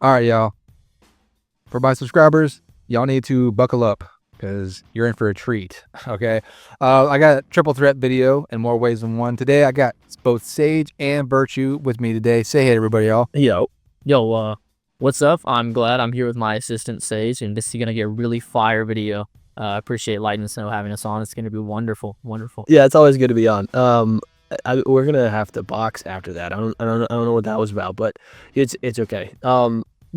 All right, y'all. For my subscribers, y'all need to buckle up because you're in for a treat. Okay. I got a triple threat video in more ways than one. Today, I got both Sage and Virtue with me today. Say hey, everybody, y'all. Yo, what's up? I'm glad I'm here with my assistant Sage, and this is gonna get a really fire video. I appreciate Light and Snow having us on. It's gonna be wonderful, wonderful. Yeah, it's always good to be on. We're gonna have to box after that. I don't know what that was about, but it's okay.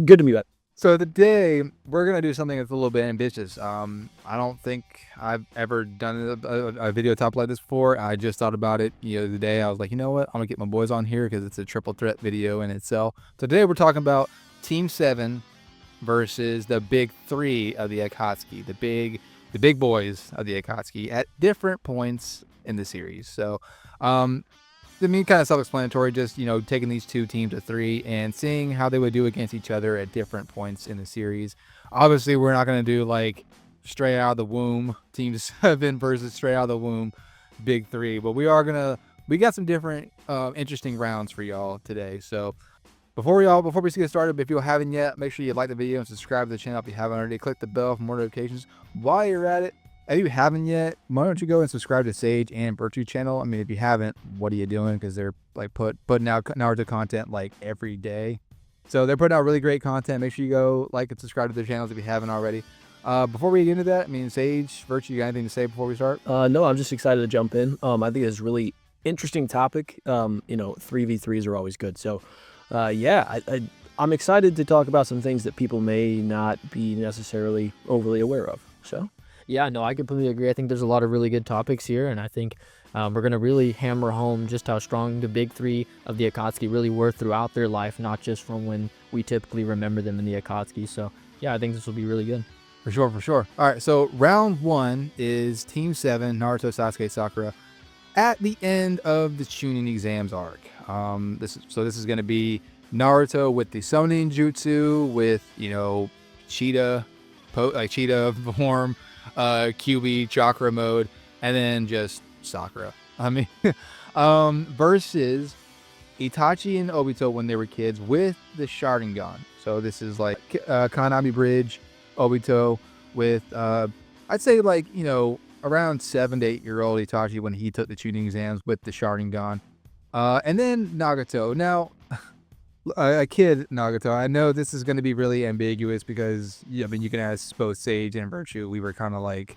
Good to be back. So today, we're going to do something that's a little bit ambitious. I don't think I've ever done a video top like this before. I just thought about it the other day. I was like, you know what? I'm going to get my boys on here because it's a triple threat video in itself. So today, we're talking about Team 7 versus the big 3 of the Akatsuki, the big boys of the Akatsuki at different points in the series. So, I mean, kind of self-explanatory, just, taking these two teams of 3 and seeing how they would do against each other at different points in the series. Obviously, we're not going to do, like, straight out of the womb, Team 7 versus straight out of the womb, Big 3. But we got some different, interesting rounds for y'all today. So, before we get started, if you haven't yet, make sure you like the video and subscribe to the channel if you haven't already. Click the bell for more notifications. While you're at it, if you haven't yet, why don't you go and subscribe to Sage and Virtue channel? I mean, if you haven't, what are you doing? Because they're like putting out Naruto content like every day. So they're putting out really great content. Make sure you go like and subscribe to their channels if you haven't already. Before we get into that, I mean, Sage, Virtue, you got anything to say before we start? No, I'm just excited to jump in. I think it's a really interesting topic. 3v3s are always good. So, I'm excited to talk about some things that people may not be necessarily overly aware of. So. Yeah, no, I completely agree. I think there's a lot of really good topics here, and I think we're gonna really hammer home just how strong the big 3 of the Akatsuki really were throughout their life, not just from when we typically remember them in the Akatsuki. So, yeah, I think this will be really good. For sure, for sure. All right, so round 1 is Team 7, Naruto, Sasuke, Sakura, at the end of the Chunin exams arc. This is going to be Naruto with the summoning jutsu, with cheetah form, QB chakra mode, and then just Sakura. I mean, versus Itachi and Obito when they were kids with the Sharingan. So this is like Kanami Bridge, Obito with I'd say like around 7 to 8 year old Itachi when he took the Chunin exams with the Sharingan, and then Nagato. Now, a kid Nagato. I know this is going to be really ambiguous because I mean you can ask both Sage and Virtue. We were kind of like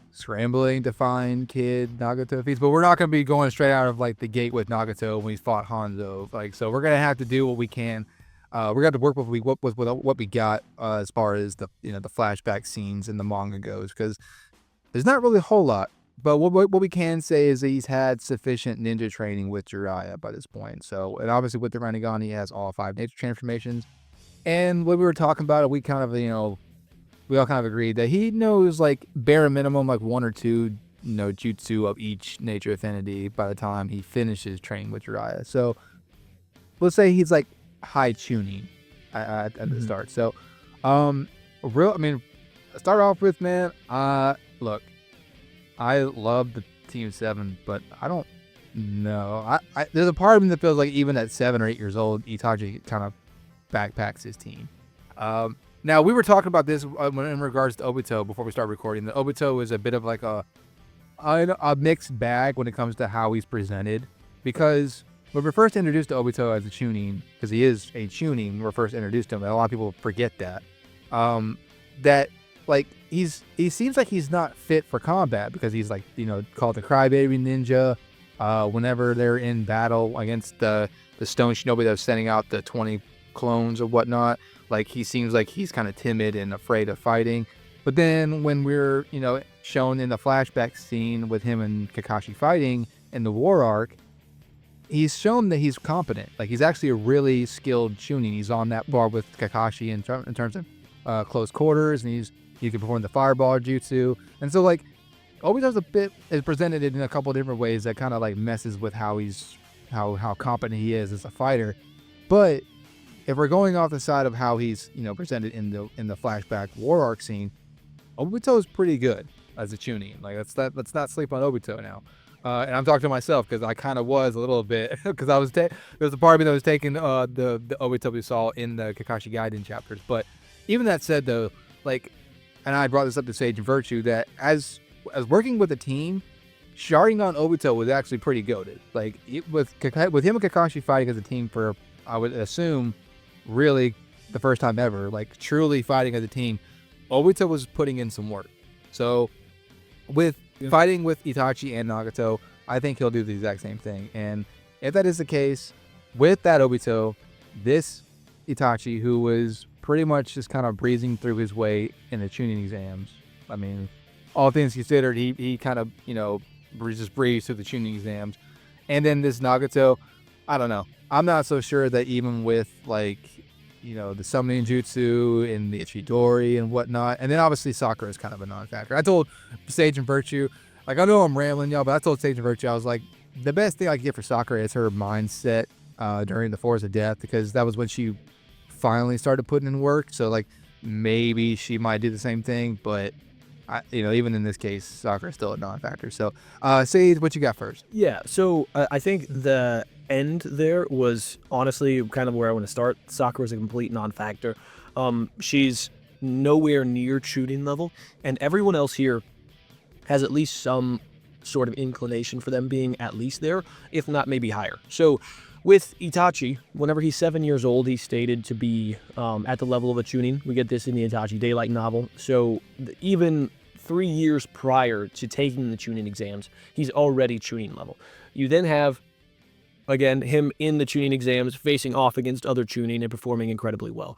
scrambling to find kid Nagato feats, but we're not going to be going straight out of like the gate with Nagato when we fought Hanzo. Like, so we're gonna have to do what we can. We're gonna have to work with what we got as far as the the flashback scenes in the manga goes, because there's not really a whole lot. But what we can say is that he's had sufficient ninja training with Jiraiya by this point. So, and obviously with the Rinnegan, he has all 5 nature transformations. And when we were talking about it, we kind of, we all kind of agreed that he knows like bare minimum like 1 or 2, jutsu of each nature affinity by the time he finishes training with Jiraiya. So let's say he's like high tuning at the start. So, start off with, man, look, I love the Team 7, but I don't know. There's a part of me that feels like even at 7 or 8 years old, Itachi kind of backpacks his team. Now, we were talking about this in regards to Obito before we start recording. The Obito is a bit of like a mixed bag when it comes to how he's presented, because when we're first introduced to Obito as a Chunin, because he is a Chunin, when we're first introduced to him, and a lot of people forget that, that like he seems like he's not fit for combat because he's like called the crybaby ninja. Whenever they're in battle against the stone shinobi that's sending out the 20 clones or whatnot, like he seems like he's kind of timid and afraid of fighting. But then when we're shown in the flashback scene with him and Kakashi fighting in the war arc, he's shown that he's competent. Like, he's actually a really skilled Chunin. He's on that bar with Kakashi in terms of close quarters, and he can perform the fireball jutsu. And so like Obito's is presented in a couple of different ways that kind of like messes with how competent he is as a fighter. But if we're going off the side of how he's presented in the flashback war arc scene, Obito is pretty good as a Chunin. Like, let's not sleep on Obito now. And I'm talking to myself because I kind of was a little bit because there was a part of me that was taking the Obito we saw in the Kakashi Gaiden chapters. But even that said, though, like, and I brought this up to Sage and Virtue, that as working with a team, Sharingan Obito was actually pretty goated. Like with him and Kakashi fighting as a team for, I would assume, really the first time ever, like truly fighting as a team, Obito was putting in some work. So with fighting with Itachi and Nagato, I think he'll do the exact same thing. And if that is the case, with that Obito, this Itachi, who was pretty much just kind of breezing through his way in the tuning exams, I mean, all things considered, he kind of, just breezed through the tuning exams. And then this Nagato, I don't know. I'm not so sure that even with, like, the summoning jutsu and the Ichidori and whatnot, and then obviously Sakura is kind of a non-factor. I told Sage and Virtue, like, I know I'm rambling, y'all, but I told Sage and Virtue, I was like, the best thing I could get for Sakura is her mindset during the Force of Death, because that was when she finally started putting in work. So, like, maybe she might do the same thing, but even in this case, Sakura is still a non-factor. So, Sage, what you got first? Yeah, so I think the end there was honestly kind of where I want to start. Sakura's a complete non-factor. She's nowhere near shooting level, and everyone else here has at least some sort of inclination for them being at least there, if not maybe higher. So with Itachi, whenever he's 7 years old, he's stated to be at the level of a Chunin. We get this in the Itachi Daylight novel. So even 3 years prior to taking the Chunin exams, he's already Chunin level. You then have, again, him in the Chunin exams facing off against other Chunin and performing incredibly well.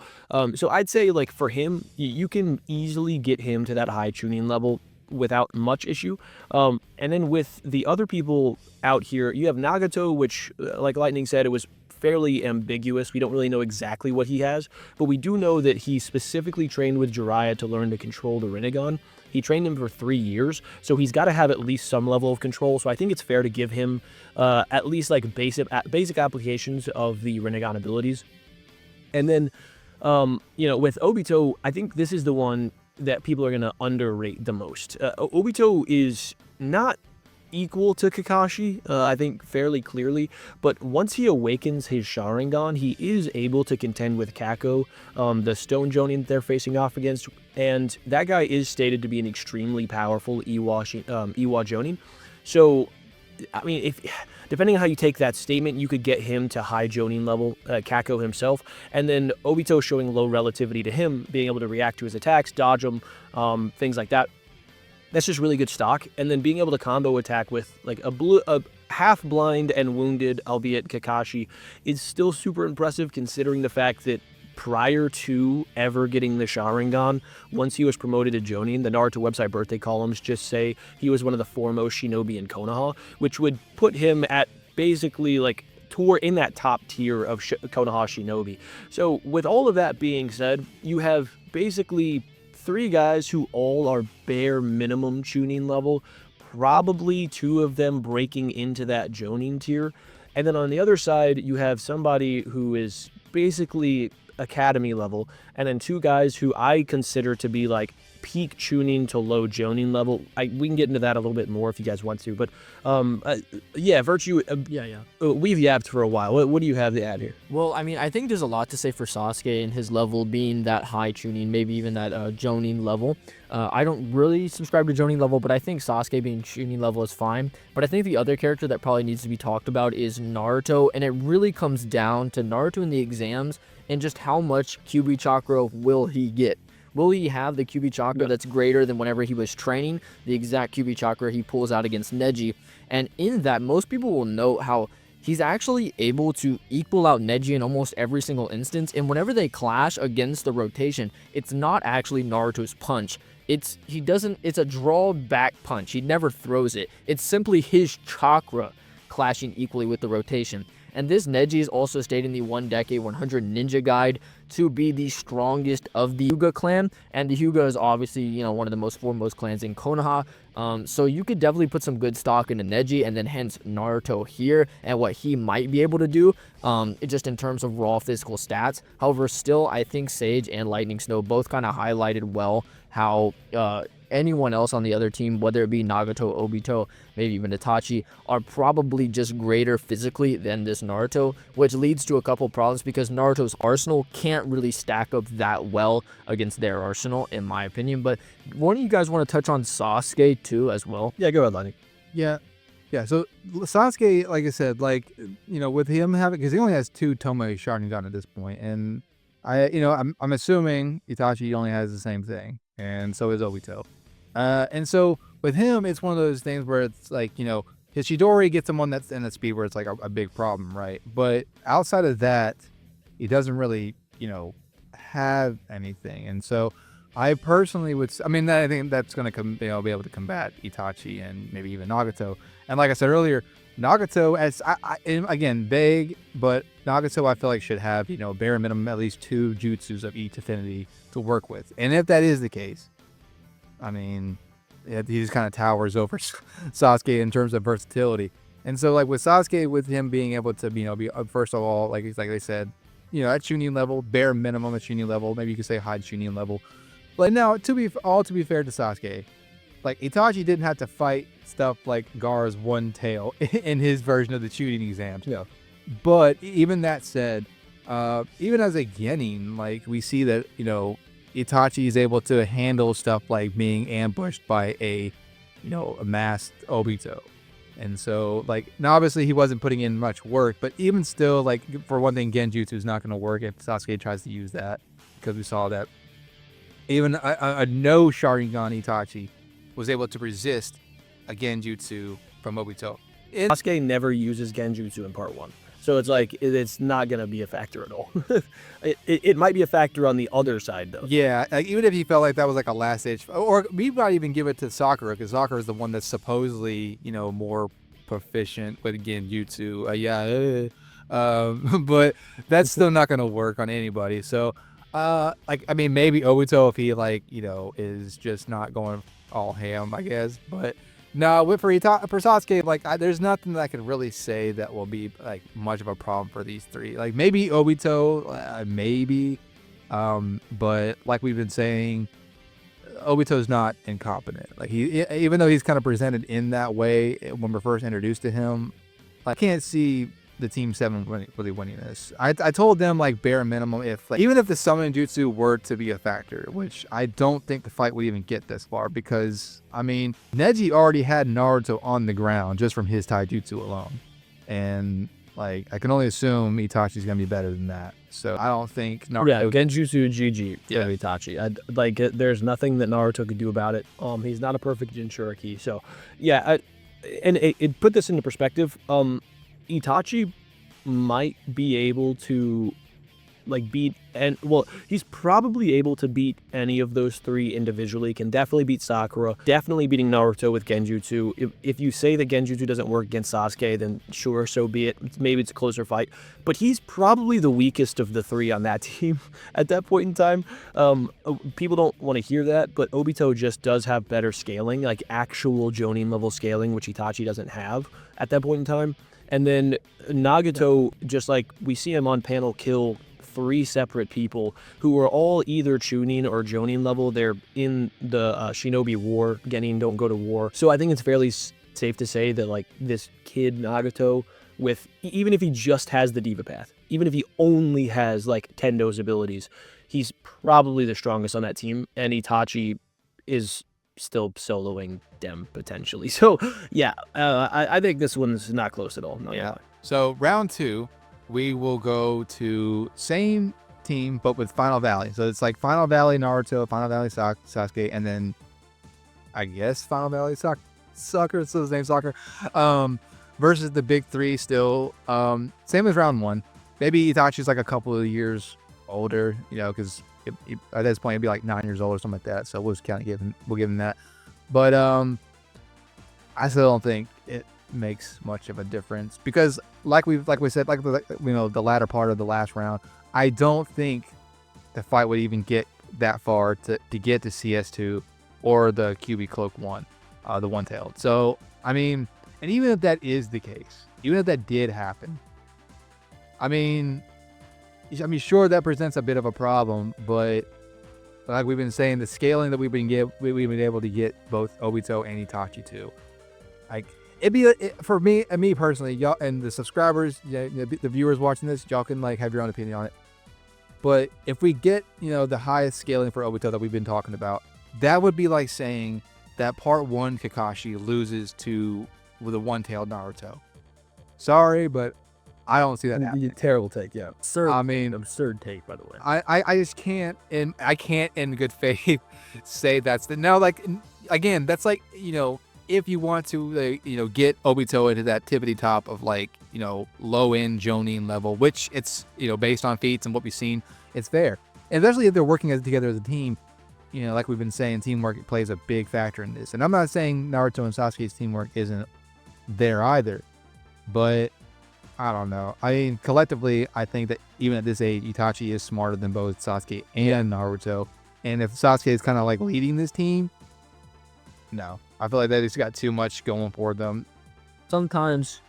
So I'd say, like, for him, you can easily get him to that high Chunin level without much issue. And then with the other people out here, you have Nagato, which, like Lightning said, it was fairly ambiguous. We don't really know exactly what he has, but we do know that he specifically trained with Jiraiya to learn to control the Rinnegan. He trained him for 3 years, so he's got to have at least some level of control. So I think it's fair to give him at least like basic applications of the Rinnegan abilities. And then, with Obito, I think this is the one that people are going to underrate the most. Obito is not equal to Kakashi, I think fairly clearly, but once he awakens his Sharingan, he is able to contend with Kako, the Stone Jonin they're facing off against, and that guy is stated to be an extremely powerful Iwa Jonin. So, I mean, depending on how you take that statement, you could get him to high Jonin level, Kako himself, and then Obito showing low relativity to him, being able to react to his attacks, dodge them, things like that. That's just really good stock. And then being able to combo attack with like a half blind and wounded, albeit Kakashi, is still super impressive considering the fact that prior to ever getting the Sharingan, once he was promoted to Jonin, the Naruto website birthday columns just say he was one of the foremost shinobi in Konoha, which would put him at basically like in that top tier of Konoha shinobi. So with all of that being said, you have basically 3 guys who all are bare minimum Chunin level, probably 2 of them breaking into that Jonin tier. And then on the other side, you have somebody who is basically Academy level, and then 2 guys who I consider to be like peak Chunin to low Jonin level. We can get into that a little bit more if you guys want to, but Virtue, we've yapped for a while. What do you have to add here? Well, I mean, I think there's a lot to say for Sasuke and his level being that high Chunin, maybe even that Jonin level. I don't really subscribe to Jonin level, but I think Sasuke being Chunin level is fine. But I think the other character that probably needs to be talked about is Naruto, and it really comes down to Naruto in the exams and just how much Kyuubi chakra will he get. Will he have the Kyuubi chakra that's greater than whenever he was training, the exact Kyuubi chakra he pulls out against Neji? And in that, most people will note how he's actually able to equal out Neji in almost every single instance, and whenever they clash against the rotation, it's not actually Naruto's punch. It's a draw back punch. He never throws it. It's simply his chakra clashing equally with the rotation. And this Neji is also stated in the 1 Decade 100 Ninja Guide to be the strongest of the Hyuga clan. And the Hyuga is obviously, one of the most foremost clans in Konoha. So you could definitely put some good stock into Neji, and then hence Naruto here and what he might be able to do, just in terms of raw physical stats. However, still, I think Sage and Lightning Snow both kind of highlighted well how anyone else on the other team, whether it be Nagato, Obito, maybe even Itachi, are probably just greater physically than this Naruto, which leads to a couple problems because Naruto's arsenal can't really stack up that well against their arsenal, in my opinion. But one of you guys want to touch on Sasuke too as well? Yeah, go ahead, Lonnie. Yeah. Yeah, so Sasuke, like I said, like, with him having, because he only has 2 Tomoe Sharingan at this point, and I'm assuming Itachi only has the same thing, and so is Obito. And so with him, it's one of those things where it's like, his Chidori gets him on that speed where it's like a big problem, right? But outside of that, he doesn't really, have anything, and so I personally would, I think that's going to be able to combat Itachi and maybe even Nagato. And like I said earlier, Nagato, as again, vague, but Nagato I feel like should have, bare minimum at least 2 jutsus of each affinity to work with. And if that is the case, he just kind of towers over Sasuke in terms of versatility. And so like with Sasuke, with him being able to, be first of all, like they said, at Chunin level, bare minimum at Chunin level, maybe you could say high Chunin level. But now, to be fair to Sasuke, like Itachi didn't have to fight stuff like Gaara's one tail in his version of the Chunin exams. Yeah. But even that said, even as a Genin, like we see that, Itachi is able to handle stuff like being ambushed by a masked Obito. And so, like, now obviously he wasn't putting in much work, but even still, like, for one thing, Genjutsu is not going to work if Sasuke tries to use that, because we saw that even a no Sharingan Itachi was able to resist a Genjutsu from Obito. Sasuke never uses Genjutsu in part 1. So it's like, it's not going to be a factor at all. it might be a factor on the other side, though. Yeah, like, even if he felt like that was like a last ditch, or we might even give it to Sakura, because Sakura is the one that's supposedly, more proficient with Genjutsu. But that's still not going to work on anybody. So, maybe Obito, if he, is just not going all ham, I guess. But no, for Sasuke, there's nothing that I can really say that will be like much of a problem for these 3. Like maybe Obito, maybe, but like we've been saying, Obito's not incompetent. Like even though he's kind of presented in that way when we're first introduced to him, I can't see the Team 7 really winning this. I told them like bare minimum, even if the summon jutsu were to be a factor, which I don't think the fight would even get this far, because Neji already had Naruto on the ground just from his taijutsu alone, and like I can only assume Itachi's gonna be better than that. So I don't think Naruto. Yeah, Genjutsu GG for Itachi. There's nothing that Naruto could do about it. He's not a perfect Jinchuriki. So yeah, it put this into perspective. Itachi might be able to beat, and well, he's probably able to beat any of those 3 individually. Can definitely beat Sakura, definitely beating Naruto with Genjutsu. If you say that Genjutsu doesn't work against Sasuke, then sure, so be it. Maybe it's a closer fight, but he's probably the weakest of the 3 on that team at that point in time. People don't want to hear that, but Obito just does have better scaling, like actual Jonin level scaling, which Itachi doesn't have at that point in time. And then Nagato, just like we see him on panel kill 3 separate people who are all either Chunin or Jonin level. They're in the Shinobi War. Genin don't go to war. So I think it's fairly safe to say that like this kid Nagato, with even if he just has the Diva Path, even if he only has like Tendo's abilities, he's probably the strongest on that team. And Itachi is still soloing them potentially. So yeah, I think this one's not close at all. No, yeah. So round 2, we will go to same team but with Final Valley. So it's like Final Valley Naruto, Final Valley Sasuke, and then I guess Final Valley Sakura. So his name's Sakura. Versus the big 3 still. Same as round 1. Maybe Itachi's like a couple of years older, because at this point he'd be like 9 years old or something like that. So we'll just kind of give him that. But I still don't think it makes much of a difference, because like we said, the latter part of the last round, I don't think the fight would even get that far to get to CS2 or the QB Cloak 1, the one-tailed. So and even if that is the case, even if that did happen, sure, that presents a bit of a problem, but like we've been saying, the scaling that we've been able to get both Obito and Itachi to, like it'd be for me and me personally, y'all and the subscribers, the viewers watching this, y'all can like have your own opinion on it. But if we get the highest scaling for Obito that we've been talking about, that would be like saying that part 1 Kakashi loses to the one-tailed Naruto. Sorry, but I don't see that happening. Terrible take, yeah. Absurd. I mean, absurd take, by the way. I just can't, and I can't in good faith say that's the no. Like again, that's like if you want to get Obito into that tippity top of like low end Jonin level, which it's based on feats and what we've seen, it's there. And especially if they're working together as a team, like we've been saying, teamwork plays a big factor in this. And I'm not saying Naruto and Sasuke's teamwork isn't there either, but I don't know. I mean, collectively, I think that even at this age, Itachi is smarter than both Sasuke and Naruto. And if Sasuke is kind of like leading this team, no. I feel like they just got too much going for them. Sometimes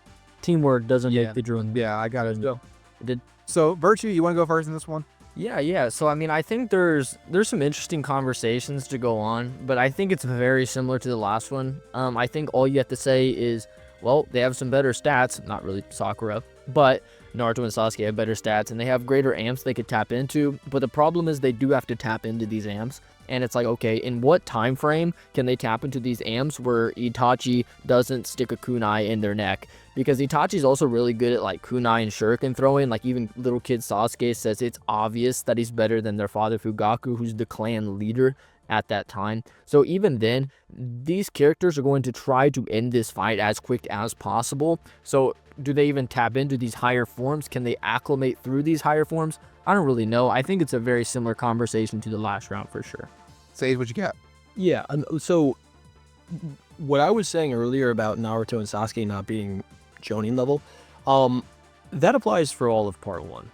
teamwork doesn't make the dream. Yeah, I got to go. It did. So, Virtue, you want to go first in this one? Yeah. So, I mean, I think there's some interesting conversations to go on, but I think it's very similar to the last one. I think all you have to say is, well, they have some better stats, not really Sakura, but Naruto and Sasuke have better stats, and they have greater amps they could tap into, but the problem is they do have to tap into these amps, and it's like, okay, in what time frame can they tap into these amps where Itachi doesn't stick a kunai in their neck? Because Itachi's also really good at like kunai and shuriken throwing. Like even little kid Sasuke says it's obvious that he's better than their father Fugaku, who's the clan leader at that time. So even then, these characters are going to try to end this fight as quick as possible. So do they even tap into these higher forms? Can they acclimate through these higher forms? I don't really know. I think it's a very similar conversation to the last round for sure. Sage, what you got? Yeah, so what I was saying earlier about Naruto and Sasuke not being Jonin level, that applies for all of part 1.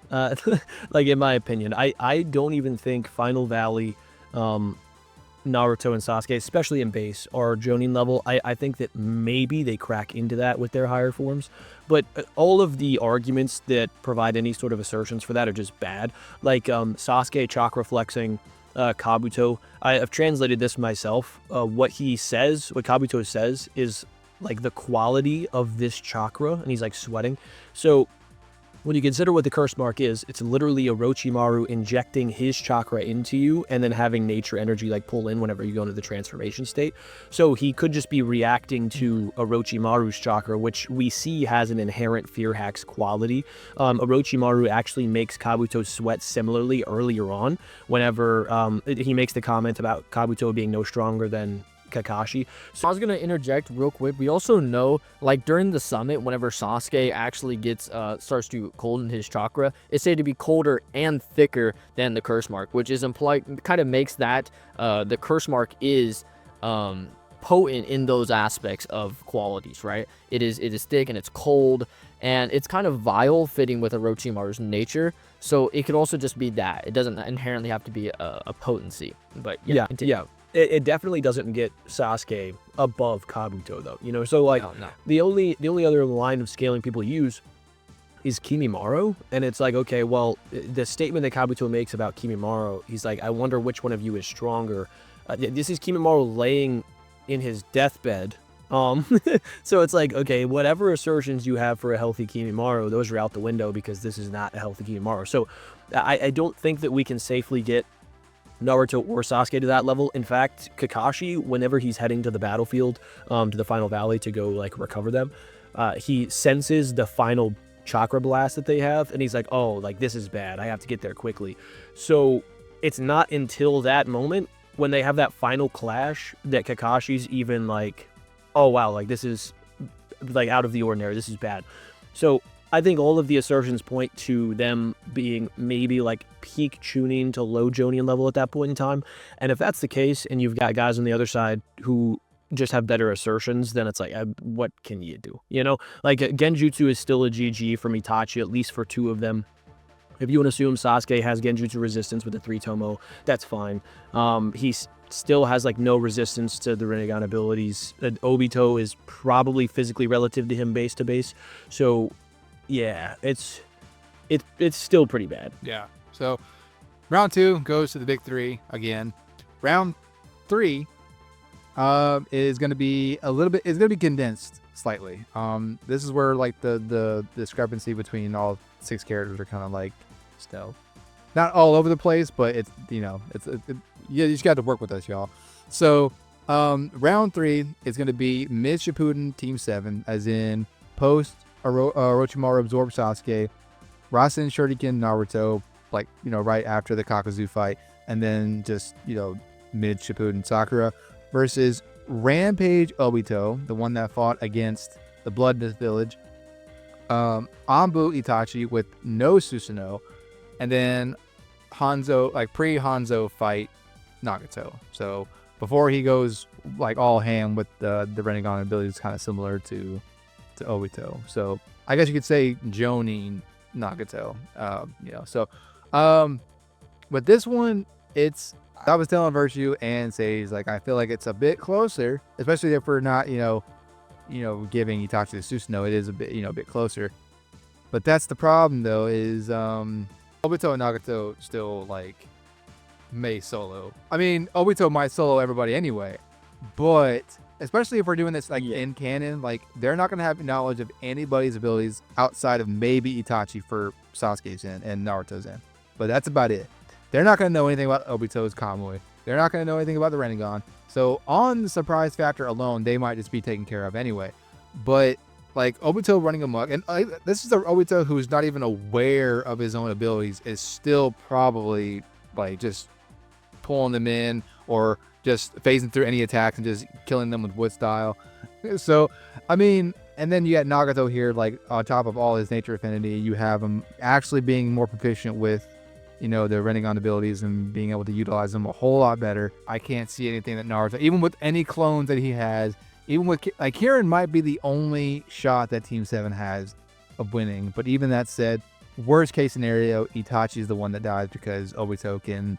Like in my opinion, I don't even think Final Valley, Naruto and Sasuke, especially in base, are Jonin level. I think that maybe they crack into that with their higher forms, but all of the arguments that provide any sort of assertions for that are just bad. Like Sasuke chakra flexing Kabuto. I've translated this myself. What Kabuto says is like the quality of this chakra, and he's like sweating. So when you consider what the curse mark is, it's literally Orochimaru injecting his chakra into you and then having nature energy like pull in whenever you go into the transformation state. So he could just be reacting to Orochimaru's chakra, which we see has an inherent fear hacks quality. Orochimaru actually makes Kabuto sweat similarly earlier on whenever he makes the comment about Kabuto being no stronger than Kakashi. So I was going to interject real quick. We also know, like during the summit, whenever Sasuke actually gets starts to colden his chakra, it's said to be colder and thicker than the curse mark, which is implied, kind of makes that the curse mark is potent in those aspects of qualities, right? It is thick and it's cold, and it's kind of vile, fitting with Orochimaru's nature. So it could also just be that. It doesn't inherently have to be a potency. But yeah. It definitely doesn't get Sasuke above Kabuto though, so like no. the only other line of scaling people use is Kimimaro, and it's like, okay, well, the statement that Kabuto makes about Kimimaro, he's like, I wonder which one of you is stronger. This is Kimimaro laying in his deathbed. So it's like, okay, whatever assertions you have for a healthy Kimimaro, those are out the window because this is not a healthy Kimimaro. So I don't think that we can safely get Naruto or Sasuke to that level. In fact, Kakashi, whenever he's heading to the battlefield, to the Final Valley to go like recover them, he senses the final chakra blast that they have, and he's like, oh, like this is bad, I have to get there quickly. So it's not until that moment when they have that final clash that Kakashi's even like, oh wow, like this is like out of the ordinary, this is bad. So I think all of the assertions point to them being maybe like peak tuning to low Jonin level at that point in time. And if that's the case, and you've got guys on the other side who just have better assertions, then it's like, what can you do? Like Genjutsu is still a GG from Itachi, at least for 2 of them. If you want to assume Sasuke has Genjutsu resistance with the 3 Tomo, that's fine. He still has like no resistance to the Rinnegan abilities. Obito is probably physically relative to him base to base. So yeah, it's still pretty bad. Yeah. So Round 2 goes to the big 3 again. Round 3 is going to be a little bit, it's going to be condensed slightly. This is where like the discrepancy between all 6 characters are kind of like still not all over the place, but it's, you know, you just got to work with us, y'all. So round 3 is going to be mid Shippuden Team 7, as in post Orochimaru absorb Sasuke, Rasen Shuriken Naruto, like, you know, right after the Kakazu fight, and then just, you know, mid Shippuden Sakura versus Rampage Obito, the one that fought against the Blood Mist Village, Anbu Itachi with no Susanoo, and then Hanzo, like pre-Hanzo fight Nagato. So before he goes like all ham with the Rinnegan abilities, kind of similar to Obito. So I guess you could say Jonin Nagato. You know, so but this one, it's, I was telling Virtue and Sage, like, I feel like it's a bit closer, especially if we're not, you know, giving Itachi the Susanoo. It is a bit, you know, a bit closer. But that's the problem though, is Obito and Nagato still like may solo. I mean, Obito might solo everybody anyway, but especially if we're doing this like in canon, like they're not gonna have knowledge of anybody's abilities outside of maybe Itachi for Sasuke's end and Naruto's end. But that's about it. They're not gonna know anything about Obito's Kamui. They're not gonna know anything about the Rinnegan. So on the surprise factor alone, they might just be taken care of anyway. But like Obito running amok, and this is the Obito who's not even aware of his own abilities, is still probably like just pulling them in or just phasing through any attacks and just killing them with wood style. So, I mean, and then you got Nagato here, like on top of all his nature affinity, you have him actually being more proficient with, you know, the Rinnegan abilities and being able to utilize them a whole lot better. I can't see anything that Naruto, even with any clones that he has, even with, like, Kirin might be the only shot that Team 7 has of winning. But even that said, worst case scenario, Itachi is the one that dies because Obito can,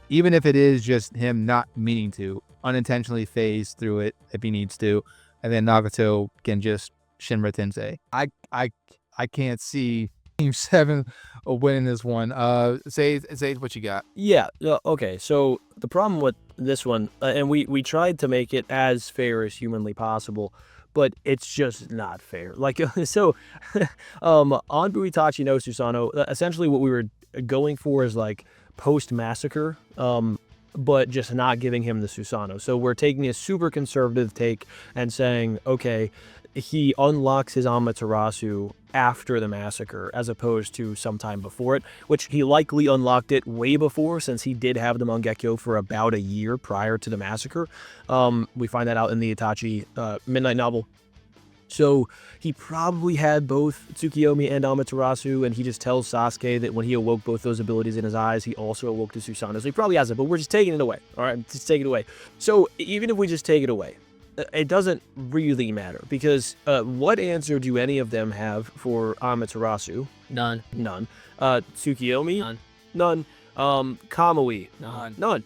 even if it is just him not meaning to, unintentionally phase through it if he needs to, and then Nagato can just Shinra Tensei. I can't see Team 7 winning this one. Say what you got. Yeah. Okay. So the problem with this one, and we tried to make it as fair as humanly possible, but it's just not fair. Like, so, Anbu Itachi no Susanoo, essentially what we were going for is like post-massacre, but just not giving him the Susanoo. So we're taking a super conservative take and saying, okay, he unlocks his Amaterasu after the massacre as opposed to sometime before it, which he likely unlocked it way before, since he did have the Mangekyo for about a year prior to the massacre. We find that out in the Itachi Midnight novel. So he probably had both Tsukiyomi and Amaterasu, and he just tells Sasuke that when he awoke both those abilities in his eyes, he also awoke the Susanoo. So he probably has it, but we're just taking it away. All right, just take it away. So even if we just take it away, it doesn't really matter, because what answer do any of them have for Amaterasu? None. None. Tsukiyomi? None. None. Kamui? None. None.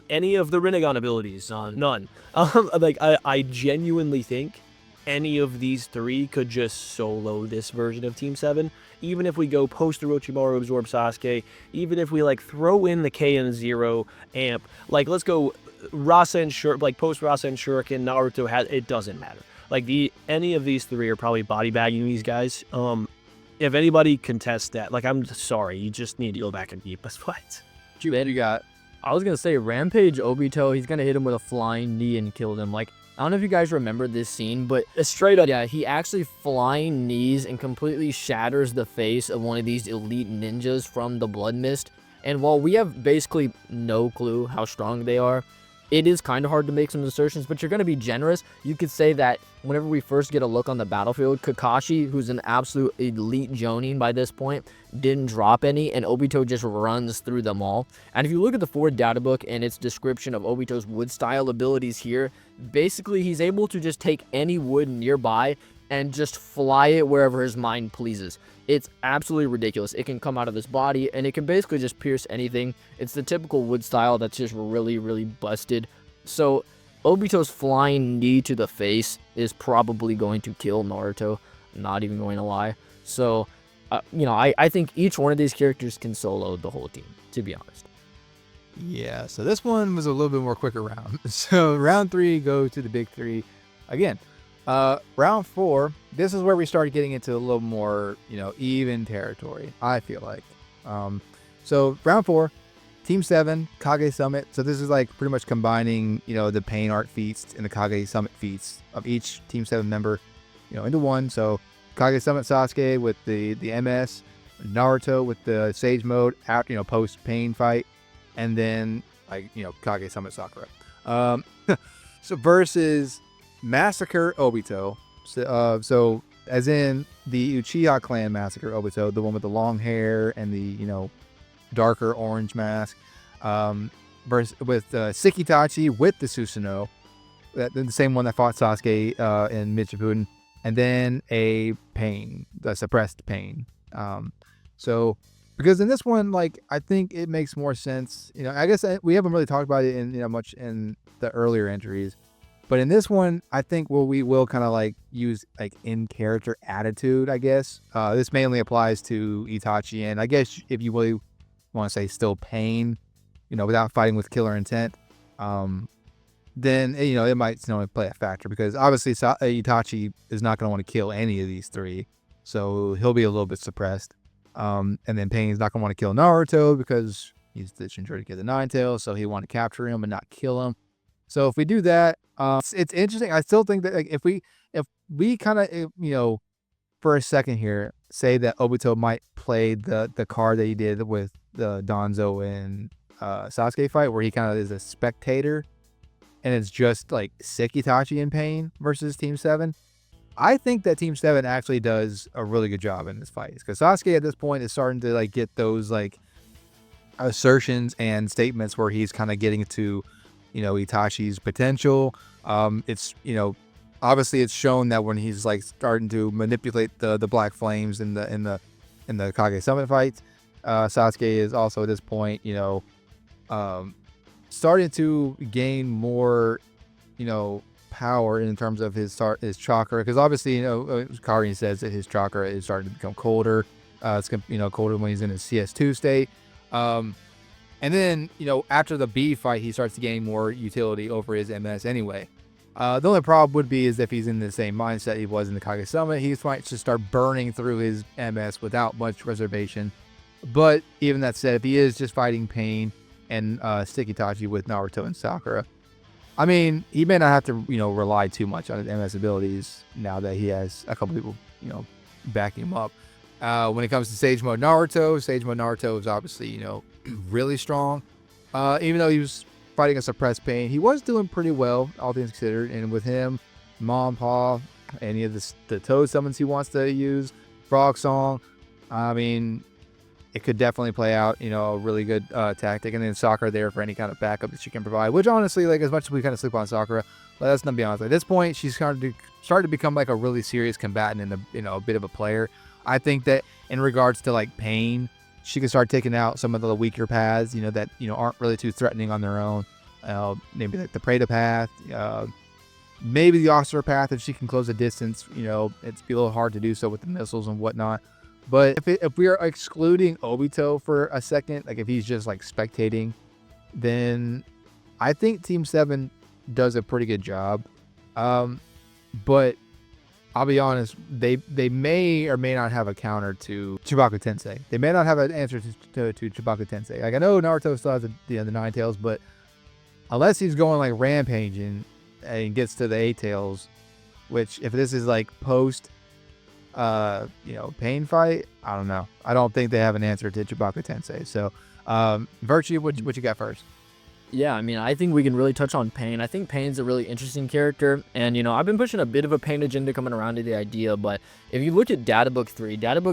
Any of the Rinnegan abilities? None. Like, I genuinely think any of these three could just solo this version of Team 7. Even if we go post Orochimaru absorb Sasuke, even if we like throw in the KN0 amp, like let's go Rasen like post Rasen Shuriken, Naruto has, it doesn't matter. Like any of these three are probably body bagging these guys. If anybody contests that, like, I'm sorry, you just need to go back and keep us. What You got. I was gonna say Rampage Obito, he's gonna hit him with a flying knee and kill him. Like, I don't know if you guys remember this scene, but straight up, yeah, he actually flying knees and completely shatters the face of one of these elite ninjas from the Blood Mist. And while we have basically no clue how strong they are, it is kind of hard to make some assertions, but you're going to be generous. You could say that whenever we first get a look on the battlefield, Kakashi, who's an absolute elite Jonin by this point, didn't drop any, and Obito just runs through them all. And if you look at the Ford data book and its description of Obito's wood style abilities here, basically he's able to just take any wood nearby and just fly it wherever his mind pleases. It's absolutely ridiculous. It can come out of his body, and it can basically just pierce anything. It's the typical wood style that's just really, really busted. So Obito's flying knee to the face is probably going to kill Naruto. I'm not even going to lie. So I think each one of these characters can solo the whole team, to be honest. Yeah, so this one was a little bit more quicker round. So round 3 goes to the big 3 again. Round 4, this is where we started getting into a little more, even territory, I feel like. So round 4, Team 7, Kage Summit. So this is like pretty much combining, the Pain Art feats and the Kage Summit feats of each Team 7 member, into one. So Kage Summit Sasuke with the MS, Naruto with the Sage Mode after, post Pain fight, and then Kage Summit Sakura. So versus Massacre Obito. So as in the Uchiha clan Massacre Obito, the one with the long hair and the darker orange mask. Versus with Itachi with the Susanoo, the same one that fought Sasuke in Mid Shippuden, and then a Pain, the suppressed Pain. So because in this one, I think it makes more sense. I guess we haven't really talked about it in much in the earlier entries, but in this one, I think we will kind of use in character attitude. I guess this mainly applies to Itachi, and I guess if you really want to say still Pain, without fighting with killer intent, then it might play a factor, because obviously Itachi is not going to want to kill any of these three, so he'll be a little bit suppressed. And then Pain's not gonna want to kill Naruto because he's the Shinjori to get the Nine Tails, so he want to capture him and not kill him. So if we do that, it's interesting. I still think that if we kind of for a second here say that Obito might play the card that he did with the Danzo and Sasuke fight, where he kind of is a spectator, and it's just sick Itachi and Pain versus Team 7. I think that Team 7 actually does a really good job in this fight, because Sasuke at this point is starting to get those assertions and statements where he's kind of getting to Itachi's potential. It's obviously it's shown that when he's starting to manipulate the black flames in the Kage Summit fights, Sasuke is also at this point starting to gain more power in terms of his chakra, because obviously Karin says that his chakra is starting to become colder. It's colder when he's in his CS2 state, and then after the B fight he starts to gain more utility over his MS anyway. The only problem would be is if he's in the same mindset he was in the Kage Summit, he might just start burning through his MS without much reservation. But even that said, if he is just fighting Pain and stick Itachi with Naruto and Sakura, I mean, he may not have to, rely too much on his MS abilities now that he has a couple people, backing him up. When it comes to Sage Mode Naruto is obviously, really strong. Even though he was fighting a suppressed Pain, he was doing pretty well, all things considered. And with him, Mom, Pa, any of the Toad summons he wants to use, Frog Song, I mean, it could definitely play out, a really good tactic. And then Sakura there for any kind of backup that she can provide, which honestly, as much as we kind of sleep on Sakura, let's not be honest. At this point, she's starting to become a really serious combatant and a bit of a player. I think that in regards to Pain, she can start taking out some of the weaker paths, that aren't really too threatening on their own. Maybe the Preda path, maybe the Officer path if she can close the distance. It's be a little hard to do so with the missiles and whatnot. But if we are excluding Obito for a second, if he's just spectating, then I think Team 7 does a pretty good job. But I'll be honest, they may or may not have a counter to Chibaku Tensei. They may not have an answer to Chibaku Tensei. I know Naruto still has the Nine Tails, but unless he's going rampaging and gets to the Eight Tails, which if this is post Pain fight, I don't know. I don't think they have an answer to Chibaku Tensei. So Virtue, what you got first? Yeah, I mean, I think we can really touch on Pain. I think Pain's a really interesting character, and I've been pushing a bit of a Pain agenda coming around to the idea, but if you look at Databook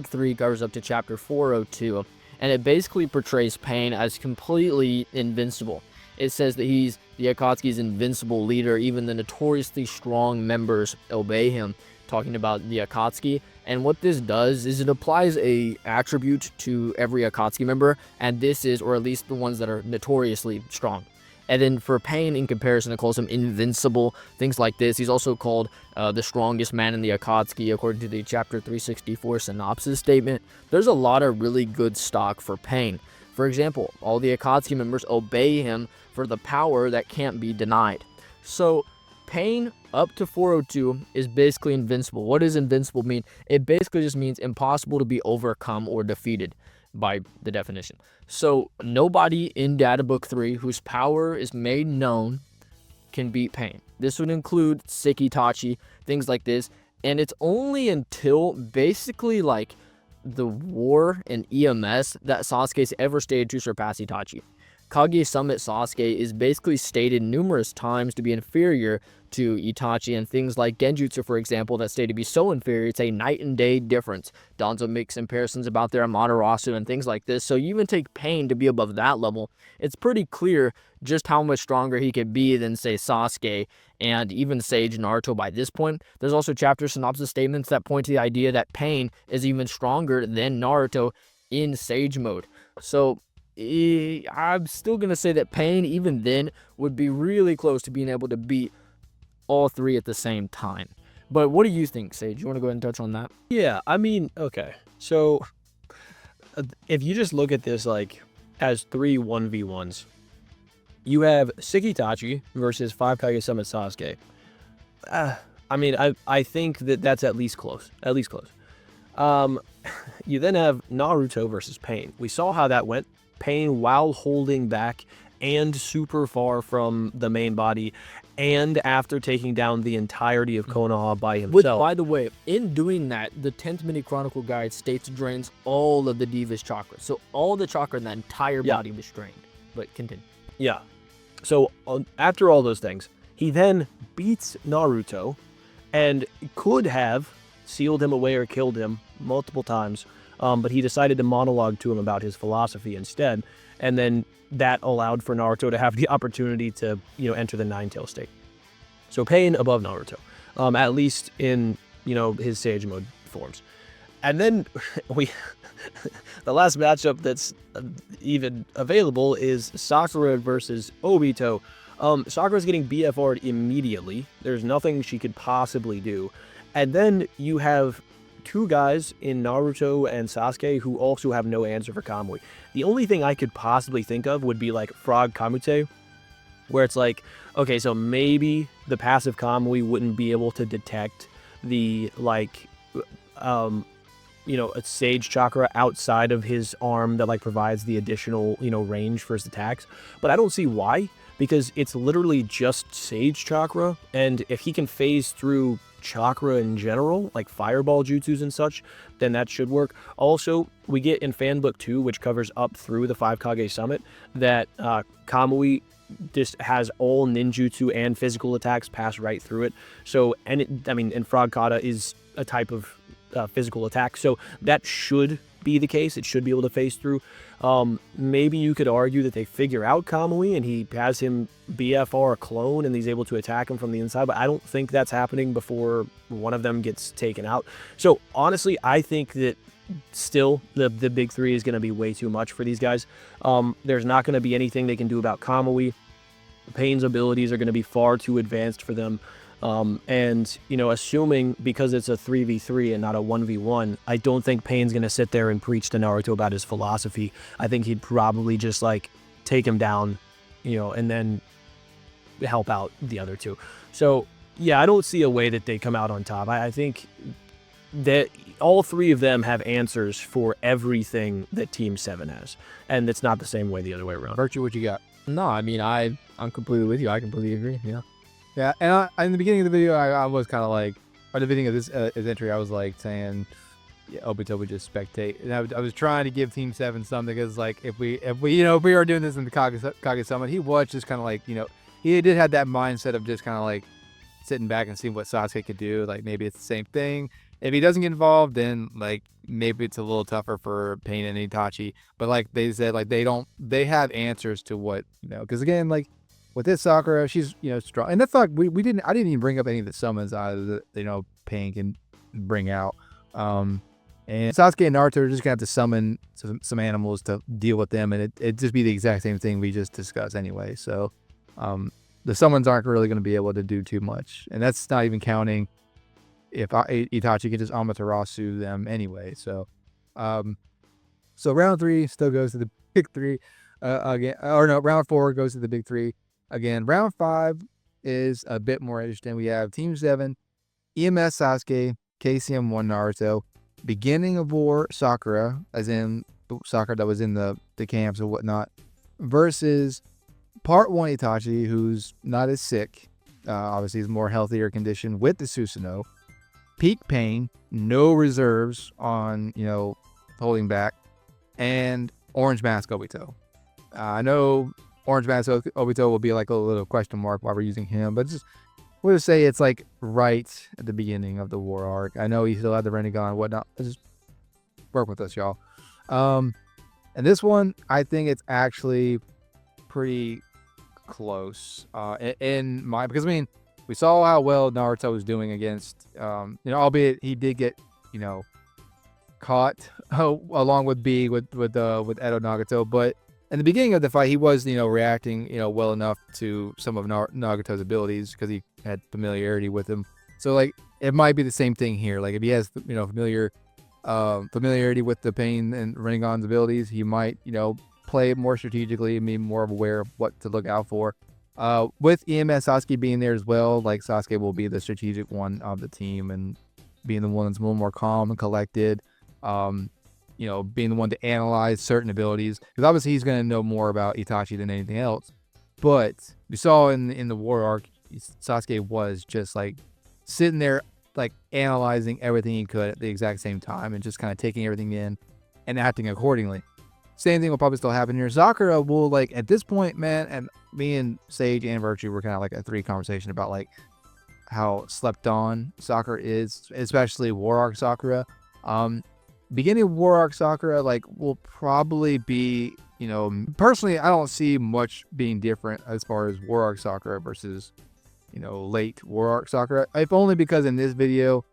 3 covers up to chapter 402, and it basically portrays Pain as completely invincible. It says that he's the Akatsuki's invincible leader, even the notoriously strong members obey him, talking about the Akatsuki. And what this does is it applies a attribute to every Akatsuki member, and this is, or at least the ones that are notoriously strong. And then for Pain, in comparison, it calls him invincible, things like this. He's also called the strongest man in the Akatsuki, according to the Chapter 364 synopsis statement. There's a lot of really good stock for Pain. For example, all the Akatsuki members obey him for the power that can't be denied. So Pain up to 402 is basically invincible. What does invincible mean? It basically just means impossible to be overcome or defeated by the definition. So nobody in Data Book 3 whose power is made known can beat Pain. This would include Itachi, things like this. And it's only until basically like the war in EMS that Sasuke's ever stated to surpass Itachi. Kage Summit Sasuke is basically stated numerous times to be inferior to Itachi, and things like Genjutsu, for example, that's stated to be so inferior, it's a night and day difference. Danzo makes comparisons about their Amaterasu and things like this, so you even take Pain to be above that level. It's pretty clear just how much stronger he could be than, say, Sasuke and even Sage Naruto by this point. There's also chapter synopsis statements that point to the idea that Pain is even stronger than Naruto in Sage mode. So I'm still going to say that Pain, even then, would be really close to being able to beat all three at the same time. But what do you think, Sage? You want to go ahead and touch on that? Yeah, I mean, okay. So if you just look at this like as 3 1v1s, you have Itachi versus 5 Kage Summit Sasuke. I mean, I think that that's at least close. At least close. You then have Naruto versus Pain. We saw how that went. Pain while holding back and super far from the main body, and after taking down the entirety of Konoha by himself. Which, by the way, in doing that, the 10th Mini Chronicle Guide states drains all of the Diva's chakra. So all the chakra in the entire body was drained. But continue. Yeah. So after all those things, he then beats Naruto and could have sealed him away or killed him multiple times, but he decided to monologue to him about his philosophy instead, and then that allowed for Naruto to have the opportunity to, enter the Nine-Tail state. So Pain above Naruto, at least in, his Sage mode forms. And then the last matchup that's even available is Sakura versus Obito. Sakura's getting BFR'd immediately. There's nothing she could possibly do. And then you have 2 guys in Naruto and Sasuke who also have no answer for Kamui. The only thing I could possibly think of would be like Frog Kamute, where it's like, okay, so maybe the passive Kamui wouldn't be able to detect the a Sage chakra outside of his arm that provides the additional, range for his attacks. But I don't see why, because it's literally just Sage chakra, and if he can phase through chakra in general, like fireball jutsus and such, then that should work. Also, we get in fan book 2, which covers up through the 5 Kage Summit, that Kamui just has all ninjutsu and physical attacks pass right through it. So, and Frog Kata is a type of physical attack, so that should be the case. It should be able to phase through. Maybe you could argue that they figure out Kamui and he has him BFR a clone and he's able to attack him from the inside, but I don't think that's happening before one of them gets taken out. So honestly, I think that still the big 3 is going to be way too much for these guys. There's not going to be anything they can do about Kamui. Pain's abilities are going to be far too advanced for them. And assuming because it's a 3v3 and not a 1v1, I don't think Pain's going to sit there and preach to Naruto about his philosophy. I think he'd probably just take him down, and then help out the other 2. So yeah, I don't see a way that they come out on top. I think that all 3 of them have answers for everything that Team 7 has, and it's not the same way the other way around. Virtue, what you got? No, I mean, I'm completely with you. I completely agree. Yeah. Yeah, and in the beginning of the video, I was kind of like, or the beginning of this entry, I was saying, yeah, Obito would just spectate, and I was trying to give Team 7 something, because if we are doing this in the Kage Summit, he was just kind of he did have that mindset of just kind of sitting back and seeing what Sasuke could do. Maybe it's the same thing. If he doesn't get involved, then maybe it's a little tougher for Pain and Itachi. But they said, they have answers to what, because again, with this Sakura, she's strong, and that's I didn't even bring up any of the summons that Pain can bring out. And Sasuke and Naruto are just gonna have to summon some animals to deal with them, and it just be the exact same thing we just discussed anyway. So the summons aren't really going to be able to do too much. And that's not even counting if Itachi can just Amaterasu them anyway. So round 3 still goes to the big 3 again. Or no, round 4 goes to the big 3 again. Round 5 is a bit more interesting. We have Team 7, EMS Sasuke, KCM1 Naruto, Beginning of War Sakura, as in Sakura that was in the camps or whatnot, versus Part 1 Itachi, who's not as sick. Obviously, he's more healthier condition with the Susanoo. Peak pain, no reserves on, holding back. And Orange Mask Obito. I know Orange Mask Obito will be like a little question mark while we're using him, but we'll just say it's like right at the beginning of the war arc. I know he still had the Rinnegan and whatnot. Just work with us, y'all. And this one, I think it's actually pretty close. Because we saw how well Naruto was doing against, albeit he did get, caught along with B with Edo Nagato, but in the beginning of the fight, he was, reacting, well enough to some of Nagato's abilities because he had familiarity with him. So, like, it might be the same thing here. Like, if he has, familiarity with the pain and Rinnegan's abilities, he might, play more strategically and be more aware of what to look out for. With EMS Sasuke being there as well, like, Sasuke will be the strategic one of the team and being the one that's a little more calm and collected. Being the one to analyze certain abilities, because obviously he's going to know more about Itachi than anything else. But we saw in the war arc, Sasuke was just like sitting there, like analyzing everything he could at the exact same time and just kind of taking everything in and acting accordingly. Same thing will probably still happen here. Sakura will, like, at this point, man, and me and Sage and Virtue were kind of like a 3 conversation about like how slept on Sakura is, especially war arc Sakura. Beginning of war arc Sakura, like, will probably be, personally, I don't see much being different as far as war arc Sakura versus, late war arc Sakura. If only because in this video,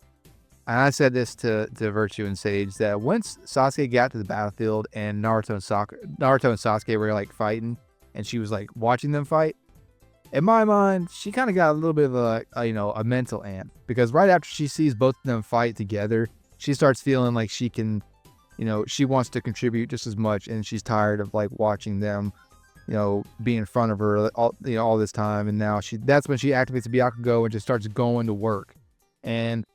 and I said this to Virtue and Sage, that once Sasuke got to the battlefield and Naruto and Sasuke were like fighting, and she was like watching them fight, in my mind, she kind of got a little bit of a mental amp, because right after she sees both of them fight together, she starts feeling like she can, she wants to contribute just as much, and she's tired of like watching them, be in front of her all this time. And now that's when she activates the Byakugo and just starts going to work. And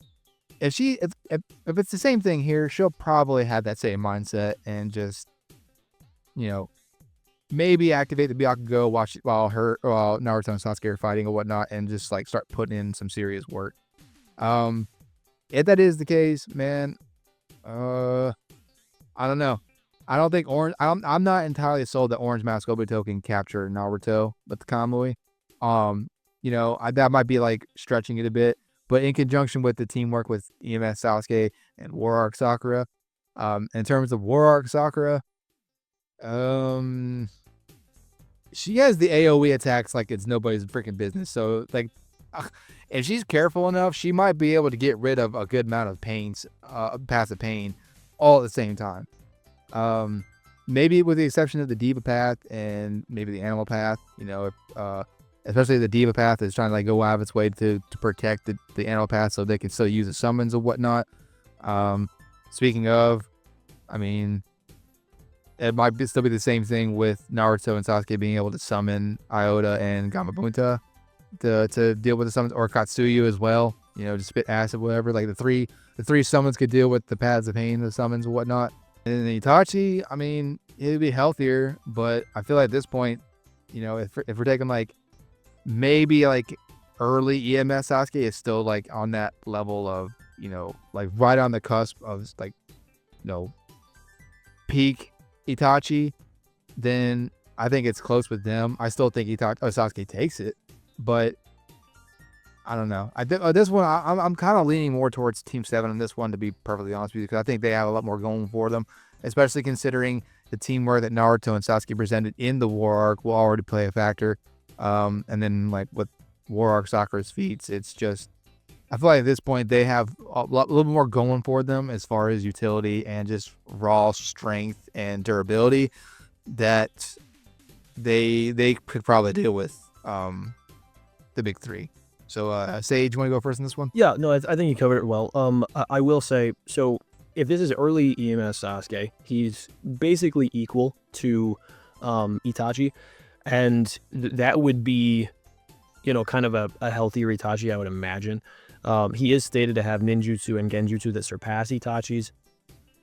if it's the same thing here, she'll probably have that same mindset and just, maybe activate the Byakugo while Naruto and Sasuke are fighting or whatnot, and just like start putting in some serious work. If that is the case, man, I don't know. I don't think I'm not entirely sold that Orange Mask Obito can capture Naruto with the Kamui. That might be like stretching it a bit, but in conjunction with the teamwork with EMS Sasuke and War Arc Sakura, in terms of War Arc Sakura, she has the AoE attacks like it's nobody's freaking business. So, like, if she's careful enough, she might be able to get rid of a good amount of passive pain, all at the same time. Maybe with the exception of the Diva Path and maybe the Animal Path, especially the Diva Path is trying to like go out of its way to protect the Animal Path so they can still use the summons and whatnot. Speaking of, I mean, it might still be the same thing with Naruto and Sasuke being able to summon Iota and Gamabunta to deal with the summons, or Katsuyu as well, to spit acid, whatever. Like the three summons could deal with the paths of pain, the summons and whatnot. And then Itachi, I mean, it'd be healthier, but I feel like at this point, if we're taking like maybe like early EMS Sasuke is still like on that level of, like right on the cusp of like, peak Itachi, then I think it's close with them. I still think Sasuke takes it, but I don't know. This one, I'm kind of leaning more towards Team 7 on this one, to be perfectly honest with you, because I think they have a lot more going for them, especially considering the teamwork that Naruto and Sasuke presented in the War Arc will already play a factor. And then like with War Arc Sakura's feats, it's just, I feel like at this point they have a little more going for them as far as utility and just raw strength and durability that they could probably deal with the big three. So, Sage, you want to go first in this one? Yeah, no, I think you covered it well. I will say, so if this is early EMS Sasuke, he's basically equal to Itachi, and that would be, kind of a healthier Itachi, I would imagine. He is stated to have ninjutsu and genjutsu that surpass Itachi's.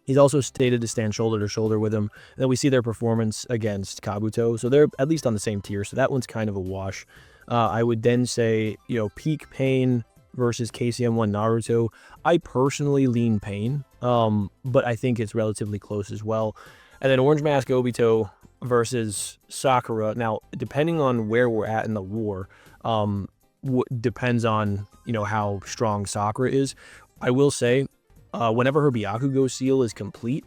He's also stated to stand shoulder to shoulder with him. And then we see their performance against Kabuto, so they're at least on the same tier. So that one's kind of a wash. I would then say, peak pain versus KCM1 Naruto. I personally lean pain, but I think it's relatively close as well. And then Orange Mask Obito versus Sakura. Now, depending on where we're at in the war, depends on, how strong Sakura is. I will say, whenever her Byakugo seal is complete,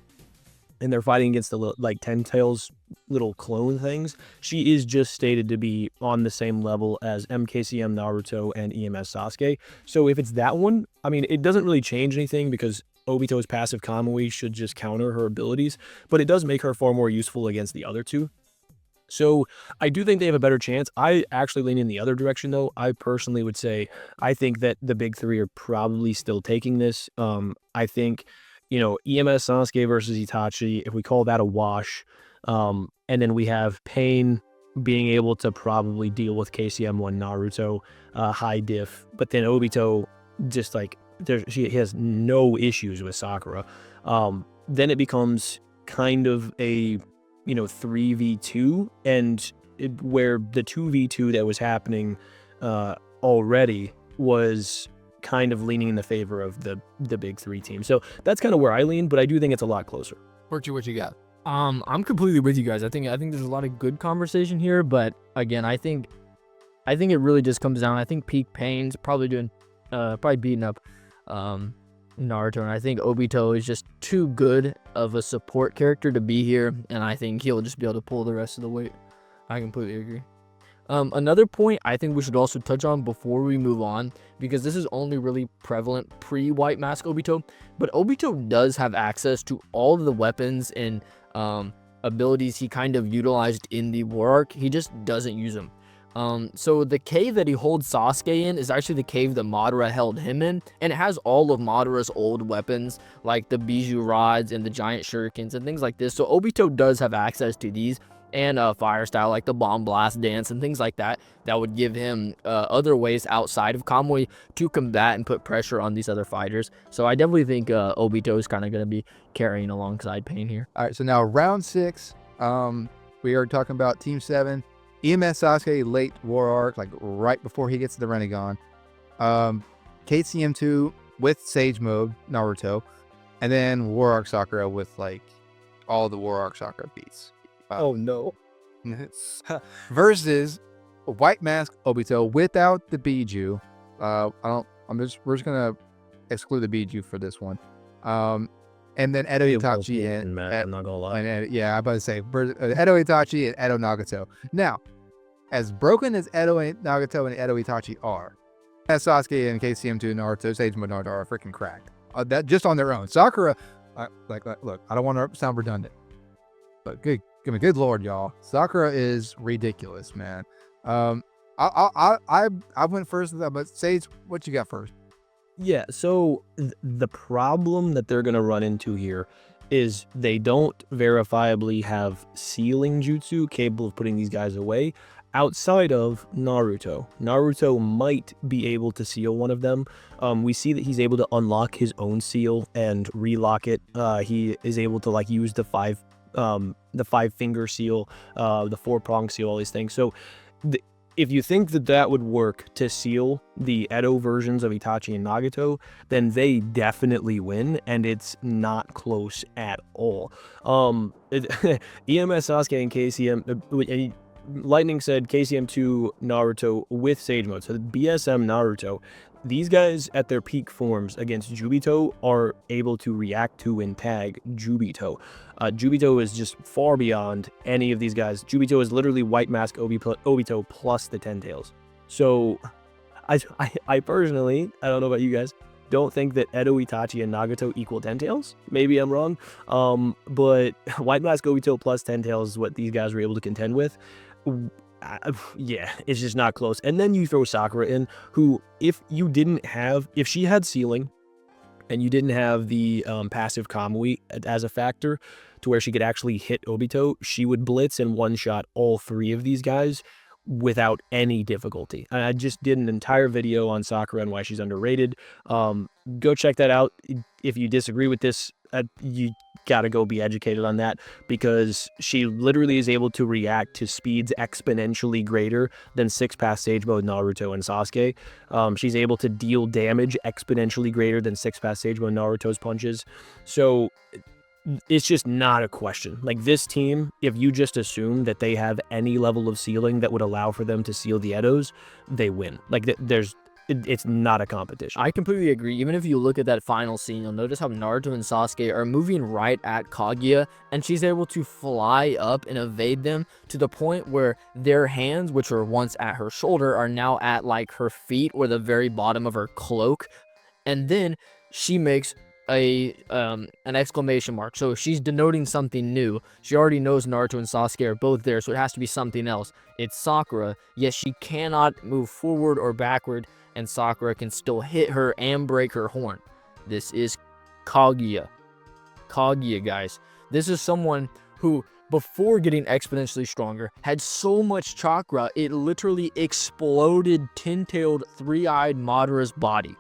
and they're fighting against the Ten Tails little clone things, she is just stated to be on the same level as MKCM Naruto and EMS Sasuke. So if it's that one, I mean, it doesn't really change anything because Obito's passive Kamui should just counter her abilities, but it does make her far more useful against the other two. So I do think they have a better chance. I actually lean in the other direction, though. I personally would say I think that the big three are probably still taking this. I think, EMS Sasuke versus Itachi, if we call that a wash, and then we have Pain being able to probably deal with KCM1 Naruto, high diff, but then Obito just he has no issues with Sakura. Then it becomes kind of a 3v2, and where the 2v2 that was happening already was kind of leaning in the favor of the big three team. So that's kind of where I lean, but I do think it's a lot closer. Virtue, what you got? I'm completely with you guys. I think there's a lot of good conversation here, but again, I think it really just comes down. I think peak pain's probably beating up Naruto, and I think Obito is just too good of a support character to be here, and I think he'll just be able to pull the rest of the weight. I completely agree. Another point I think we should also touch on before we move on, because this is only really prevalent pre-White Mask Obito, but Obito does have access to all of the weapons and abilities he kind of utilized in the War Arc. He just doesn't use them. So the cave that he holds Sasuke in is actually the cave that Madara held him in, and it has all of Madara's old weapons, like the Bijou rods and the giant shurikens and things like this. So Obito does have access to these, and fire style like the bomb blast dance and things like that would give him other ways outside of Kamui to combat and put pressure on these other fighters. So I definitely think Obito is kind of going to be carrying alongside Pain here. All right, so now round 6, we are talking about Team 7. EMS Sasuke late War Arc, like right before he gets to the Rinnegan. KCM2 with Sage Mode, Naruto. And then War Arc Sakura with like all the War Arc Sakura beats. Oh no. Versus White Mask Obito without the Bijou. We're just gonna exclude the Bijou for this one. And then Edo Itachi and I'm not gonna lie. I'm about to say Edo Itachi and Edo Nagato. Now, as broken as Edo Nagato and Edo Itachi are, as Sasuke and KCM2 Naruto, Sage Mode Naruto are freaking cracked. That just on their own. Sakura, look, I don't want to sound redundant, but good lord, y'all, Sakura is ridiculous, man. I went first, but Sage, what you got first? Yeah, so the problem that they're going to run into here is they don't verifiably have sealing jutsu capable of putting these guys away outside of Naruto. Naruto might be able to seal one of them. We see that he's able to unlock his own seal and relock it. He is able to use the five finger seal, the 4-prong seal, all these things. So if you think that would work to seal the Edo versions of Itachi and Nagato, then they definitely win, and it's not close at all. EMS Sasuke and KCM, Lightning said KCM2 Naruto with Sage Mode. So the BSM Naruto, these guys at their peak forms against Jubito are able to react to and tag Jubito. Jubito is just far beyond any of these guys. Jubito is literally White Mask Obito plus the Ten Tails. So I personally, I don't know about you guys, don't think that Edo, Itachi, and Nagato equal Ten Tails. Maybe I'm wrong. But White Mask Obito plus Ten Tails is what these guys were able to contend with. yeah, it's just not close. And then you throw Sakura in, who, if she had ceiling and you didn't have the passive Kamui as a factor to where she could actually hit Obito, she would blitz and one-shot all 3 of these guys without any difficulty. I just did an entire video on Sakura and why she's underrated. Go check that out. If you disagree with this, you gotta go be educated on that, because she literally is able to react to speeds exponentially greater than 6-pass Sage Mode Naruto and Sasuke. She's able to deal damage exponentially greater than 6-pass Sage Mode Naruto's punches. So it's just not a question. Like, this team, if you just assume that they have any level of ceiling that would allow for them to seal the Edos, they win. Like, it's not a competition. I completely agree. Even if you look at that final scene, you'll notice how Naruto and Sasuke are moving right at Kaguya, and she's able to fly up and evade them to the point where their hands, which were once at her shoulder, are now at like her feet or the very bottom of her cloak. And then she makes an exclamation mark, so she's denoting something new. She already knows Naruto and Sasuke are both there, so it has to be something else. It's Sakura. Yes, she cannot move forward or backward, and Sakura can still hit her and break her horn. This is Kaguya. Kaguya, guys. This is someone who, before getting exponentially stronger, had so much chakra it literally exploded ten-tailed, three-eyed Madara's body.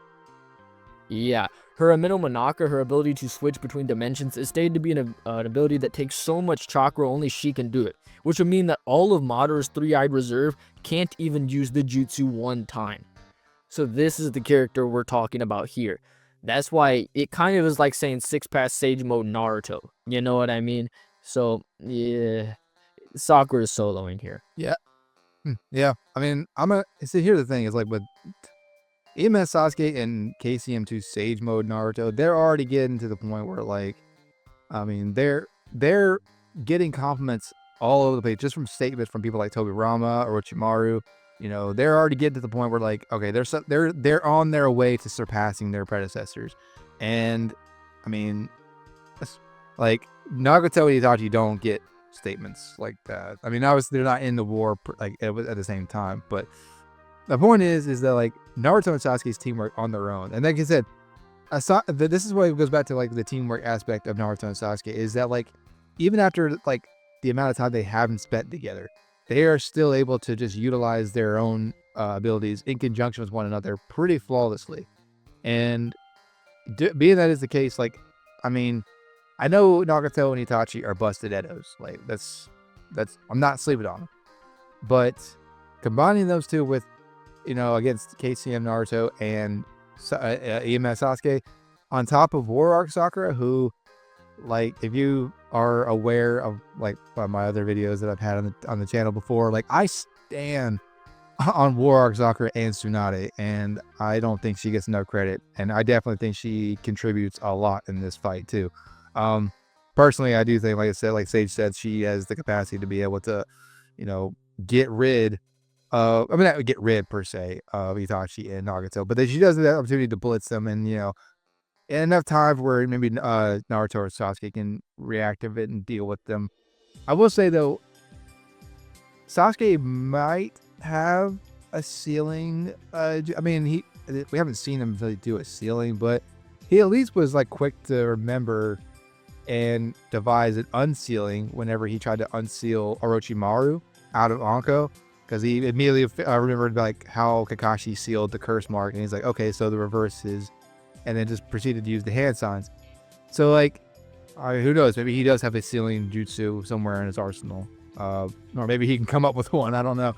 Yeah, her Amino Manaka, her ability to switch between dimensions, is stated to be an ability that takes so much chakra only she can do it, which would mean that all of Madara's three-eyed reserve can't even use the jutsu one time. So this is the character we're talking about here. That's why it kind of is like saying 6-pass Sage Mode Naruto. You know what I mean? So, yeah, Sakura is soloing here. Yeah. Yeah. I mean, see, here's the thing is, like, with EMS Sasuke and KCM2 Sage Mode Naruto, they're already getting to the point where, like, I mean, they're getting compliments all over the place just from statements from people like Tobirama or Orochimaru. You know, they're already getting to the point where, like, okay, they're on their way to surpassing their predecessors. And I mean, like, Nagato and Itachi don't get statements like that. I mean, obviously they're not in the war like at the same time, but the point is that, like, Naruto and Sasuke's teamwork on their own, and like I said, this is why it goes back to, like, the teamwork aspect of Naruto and Sasuke, is that, like, even after, like, the amount of time they haven't spent together, they are still able to just utilize their own abilities in conjunction with one another pretty flawlessly. And being that is the case, like, I mean, I know Nagato and Itachi are busted Edos. Like, that's I'm not sleeping on them. But combining those two with, you know, against KCM Naruto and EMS Sasuke, on top of War Arc Sakura, who, like, if you are aware of, like, my other videos that I've had on the channel before, like, I stand on War Arc Sakura and Tsunade, and I don't think she gets enough credit, and I definitely think she contributes a lot in this fight too. Personally, I do think, like I said, like Sage said, she has the capacity to be able to, you know, get rid of, I mean, not get rid per se of Itachi and Nagato, but then she does have that opportunity to blitz them, and, you know, enough time where maybe Naruto or Sasuke can react to it and deal with them. I will say, though, Sasuke might have a ceiling. I mean, we haven't seen him really do a ceiling, but he at least was, like, quick to remember and devise an unsealing whenever he tried to unseal Orochimaru out of Anko, because he immediately remembered, like, how Kakashi sealed the curse mark, and he's like, okay, so the reverse is, and then just proceeded to use the hand signs. So, like, who knows? Maybe he does have a sealing jutsu somewhere in his arsenal, or maybe he can come up with one. I don't know.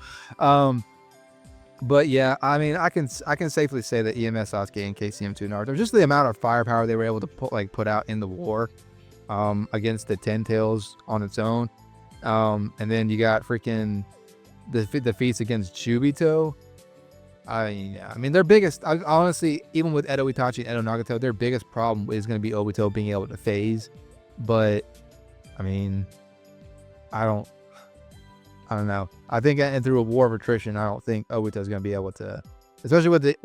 But yeah, I mean, I can safely say that EMS Sasuke and KCM2 Naruto, just the amount of firepower they were able to put out in the war, against the Ten Tails on its own, and then you got freaking the feats against Chubito. I mean, their biggest, honestly, even with Edo Itachi and Edo Nagato, their biggest problem is going to be Obito being able to phase. But I mean, I don't know. I think through a war of attrition, I don't think Obito's going to be able to, especially with the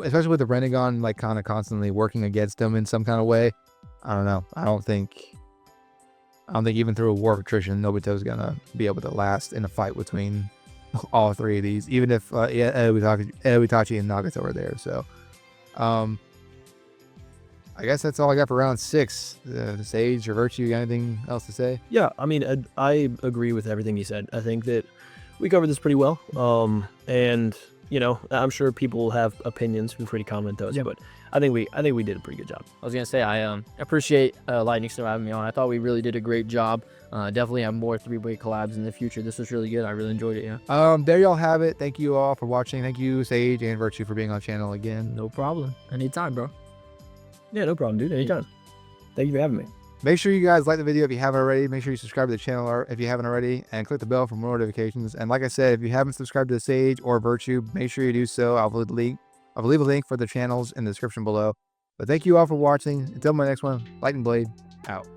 Renegon, like, kind of constantly working against him in some kind of way. I don't know. I don't think even through a war of attrition, Obito's going to be able to last in a fight between all three of these, even if Itachi and Nagato are there. So, I guess that's all I got for round 6. The Sage or Virtue, you got anything else to say? Yeah, I mean, I agree with everything you said. I think that we covered this pretty well. And you know, I'm sure people will have opinions. Feel free to comment those. Yeah. But I think we did a pretty good job. I was gonna say I appreciate Lightning Storm having me on. I thought we really did a great job. Definitely have more 3-way collabs in the future. This was really good. I really enjoyed it. Yeah. There y'all have it. Thank you all for watching. Thank you, Sage and Virtue, for being on channel again. No problem. Anytime, bro. Yeah, no problem, dude. Anytime. Thank you for having me. Make sure you guys like the video if you haven't already. Make sure you subscribe to the channel if you haven't already, and click the bell for more notifications. And like I said, if you haven't subscribed to Sage or Virtue, make sure you do so. I'll leave a link for the channels in the description below. But thank you all for watching. Until my next one, Lightning Blade out.